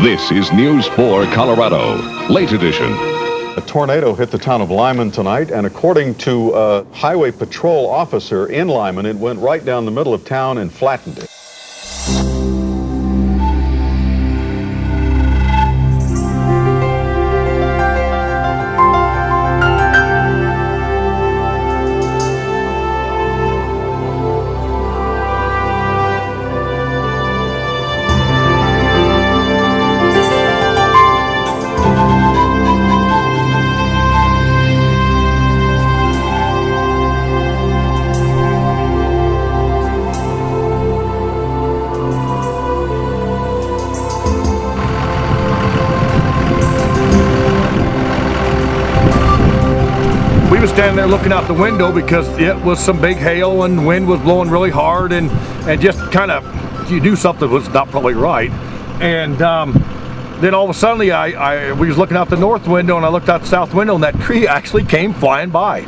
This is News 4 Colorado, late edition. A tornado hit the town of Limon tonight, and according to a highway patrol officer in Limon, it went right down the middle of town and flattened it. We were standing there looking out the window because it was some big hail and wind was blowing really hard, and just kind of you knew something was not probably right. And then all of a sudden we was looking out the north window, and I looked out the south window, and that tree actually came flying by.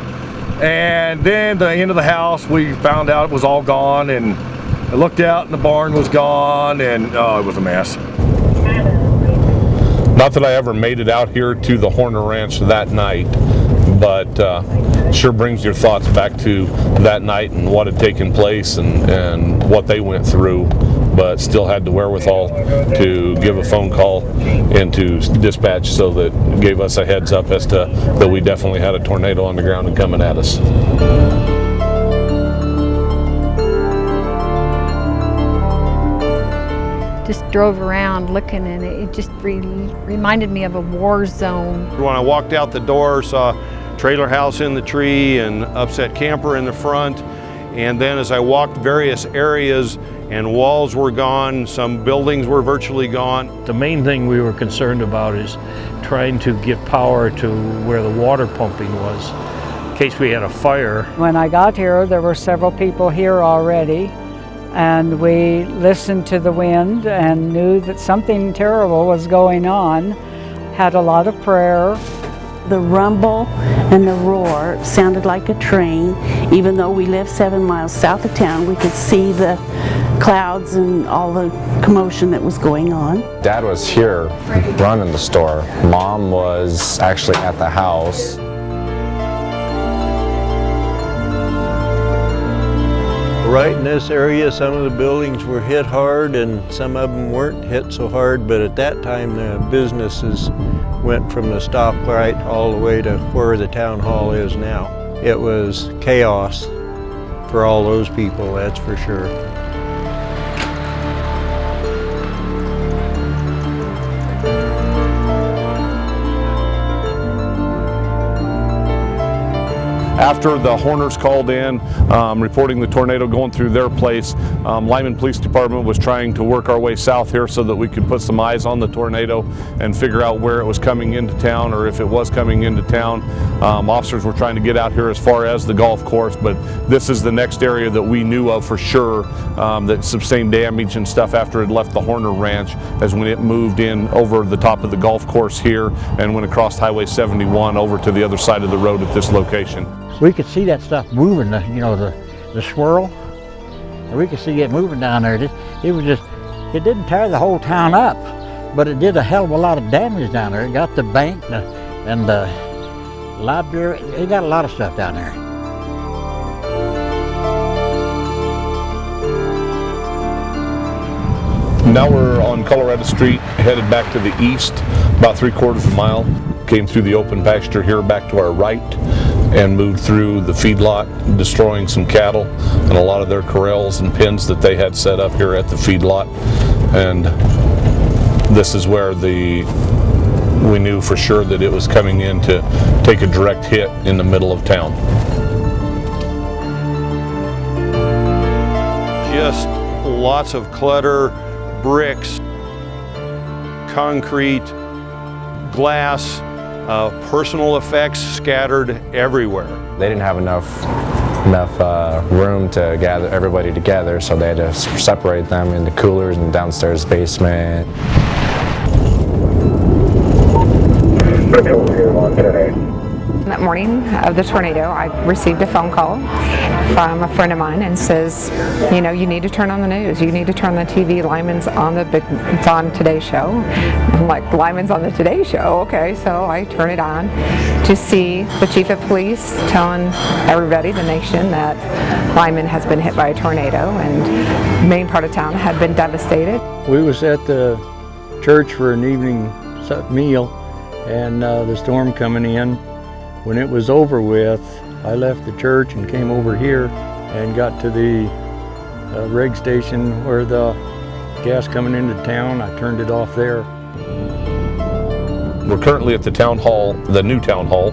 And then the end of the house, we found out it was all gone, and I looked out and the barn was gone, and it was a mess. Not that I ever made it out here to the Horner Ranch that night, but sure brings your thoughts back to that night and what had taken place and what they went through, but still had the wherewithal to give a phone call into dispatch, so that gave us a heads up as to that we definitely had a tornado on the ground and coming at us. Just drove around looking, and it just reminded me of a war zone. When I walked out the door, saw a trailer house in the tree and upset camper in the front. And then as I walked various areas, and walls were gone, some buildings were virtually gone. The main thing we were concerned about is trying to get power to where the water pumping was, in case we had a fire. When I got here, there were several people here already, and we listened to the wind and knew that something terrible was going on, had a lot of prayer. The rumble and the roar sounded like a train. Even though we lived 7 miles south of town, we could see the clouds and all the commotion that was going on. Dad was here running the store. Mom was actually at the house. Right in this area, some of the buildings were hit hard and some of them weren't hit so hard, but at that time the businesses went from the stoplight all the way to where the town hall is now. It was chaos for all those people, that's for sure. After the Horners called in, reporting the tornado going through their place, Limon Police Department was trying to work our way south here so that we could put some eyes on the tornado and figure out where it was coming into town, or if it was coming into town. Officers were trying to get out here as far as the golf course, but this is the next area that we knew of for sure that sustained damage and stuff after it left the Horner Ranch, as when it moved in over the top of the golf course here and went across Highway 71 over to the other side of the road at this location. We could see that stuff moving, the swirl. And we could see it moving down there. It didn't tear the whole town up, but it did a hell of a lot of damage down there. It got the bank and the library. It got a lot of stuff down there. Now we're on Colorado Street, headed back to the east, about 3/4 of a mile. Came through the open pasture here back to our right and moved through the feedlot, destroying some cattle and a lot of their corrals and pens that they had set up here at the feedlot. And this is where we knew for sure that it was coming in to take a direct hit in the middle of town. Just lots of clutter, bricks, concrete, glass, personal effects scattered everywhere. They didn't have enough room to gather everybody together, so they had to separate them into coolers and downstairs basement. That morning of the tornado, I received a phone call from a friend of mine and says, you know, you need to turn on the news. You need to turn the TV. Lyman's on it's on Today Show. I'm like, Lyman's on the Today Show? Okay, so I turn it on to see the chief of police telling everybody, the nation, that Limon has been hit by a tornado and the main part of town had been devastated. We was at the church for an evening meal and the storm coming in. When it was over with, I left the church and came over here and got to the reg station where the gas coming into town. I turned it off there. We're currently at the town hall, the new town hall.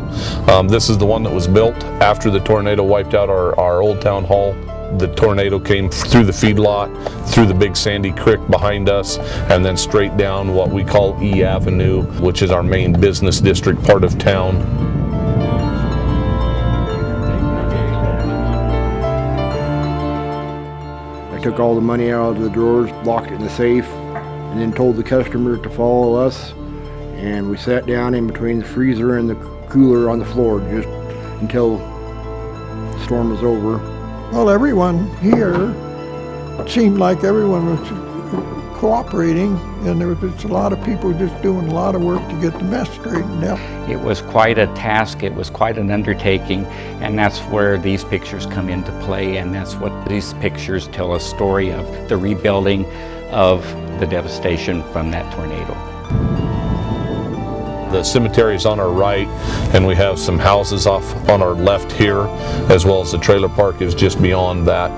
This is the one that was built after the tornado wiped out our old town hall. The tornado came through the feedlot, through the big sandy creek behind us, and then straight down what we call E Avenue, which is our main business district part of town. I took all the money out of the drawers, locked it in the safe, and then told the customer to follow us. And we sat down in between the freezer and the cooler on the floor just until the storm was over. Well, everyone here, it seemed like everyone was cooperating, and there was just a lot of people just doing a lot of work to get the mess straightened out. It was quite a task, it was quite an undertaking, and that's where these pictures come into play, and that's what these pictures tell a story of the rebuilding of the devastation from that tornado. The cemetery is on our right, and we have some houses off on our left here, as well as the trailer park is just beyond that.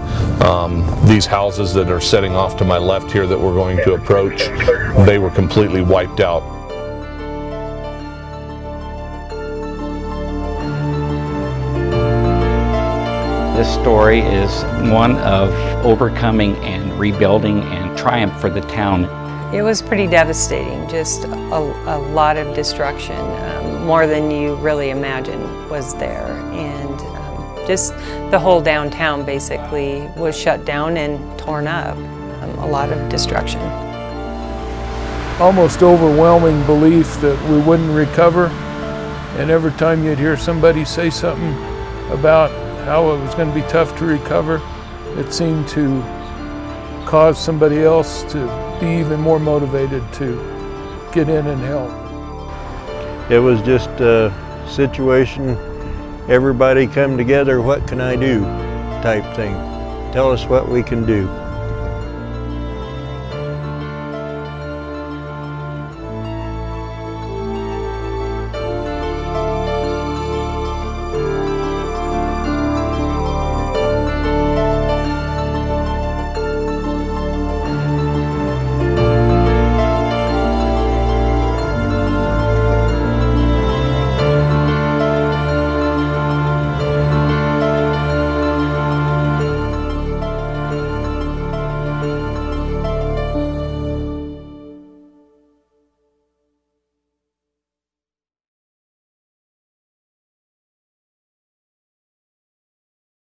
These houses that are setting off to my left here that we're going to approach, they were completely wiped out. This story is one of overcoming and rebuilding and triumph for the town. It was pretty devastating, just a lot of destruction, more than you really imagine was there. And just the whole downtown basically was shut down and torn up, a lot of destruction. Almost overwhelming belief that we wouldn't recover, and every time you'd hear somebody say something about how it was going to be tough to recover, it seemed to cause somebody else to be even more motivated to get in and help. It was just a situation, everybody come together, what can I do type thing. Tell us what we can do.